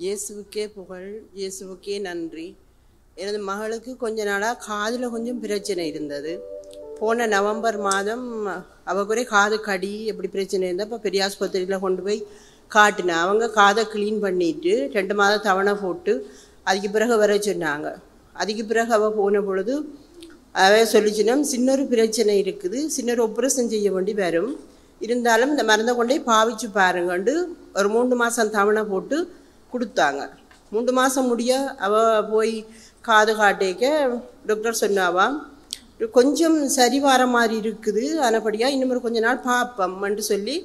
இயேசுவுக்கே புகழ், இயேசுவுக்கே நன்றி. எனது மகளுக்கு கொஞ்ச நாளாக காதில் கொஞ்சம் பிரச்சனை இருந்தது. போன நவம்பர் மாதம் அவக்குறே காது கடி எப்படி பிரச்சனை இருந்தால் இப்போ பெரிய ஆஸ்பத்திரியில் கொண்டு போய் காட்டினேன். அவங்க காதை க்ளீன் பண்ணிட்டு 2 மாதம் தவணை போட்டு அதுக்கு பிறகு வர சொன்னாங்க. அதுக்கு பிறகு அவள் போன பொழுது சொல்லிச்சுன்னா சின்னொரு பிரச்சனை இருக்குது, சின்னொரு ஆப்ரேஷன் செய்ய வேண்டி வரும், இருந்தாலும் இந்த மருந்தை கொண்டே பாவிச்சு பாருங்கண்டு ஒரு 3 மாதம் தவணை போட்டு கொடுத்தாங்க. 3 மாதம் முடிய அவள் போய் காது காட்டிக்க டாக்டர் சொன்னாவா கொஞ்சம் சரி வர மாதிரி இருக்குது, ஆனபடியாக இன்னும் கொஞ்ச நாள் பார்ப்போம்னு சொல்லி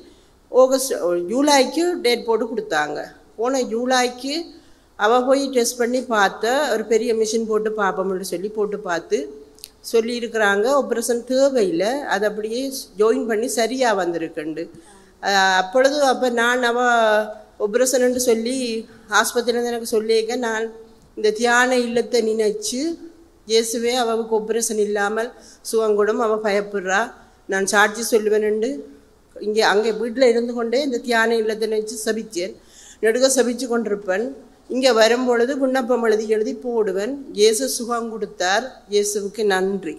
ஜூலைக்கு டேட் போட்டு கொடுத்தாங்க. போன ஜூலைக்கு அவள் போய் டெஸ்ட் பண்ணி பார்த்த ஒரு பெரிய மிஷின் போட்டு பார்ப்போம்னு சொல்லி போட்டு பார்த்து சொல்லியிருக்கிறாங்க ஆப்ரேஷன் தேவையில்லை, அது அப்படியே ஜாயின் பண்ணி சரியாக வந்திருக்குண்டு. அப்பொழுது நான் அவள் ஆப்ரேஷன் சொல்லி ஆஸ்பத்திரியில் எனக்கு சொல்லியிருக்க நான் இந்த தியான இல்லத்தை நினைச்சு இயேசுவே அவளுக்கு ஆப்ரேஷன் இல்லாமல் சுகங்கூடம் அவள் பயப்படுறா, நான் சாட்சி சொல்லுவேன்ண்டு அங்கே வீட்டில் இருந்து கொண்டே இந்த தியான இல்லத்தை நினைச்சு சபிச்சேன். நெடுக சபிச்சு கொண்டிருப்பேன். இங்கே வரும்பொழுது விண்ணப்பம் எழுதி போடுவேன். இயேசு சுகம் கொடுத்தார். இயேசுவுக்கு நன்றி.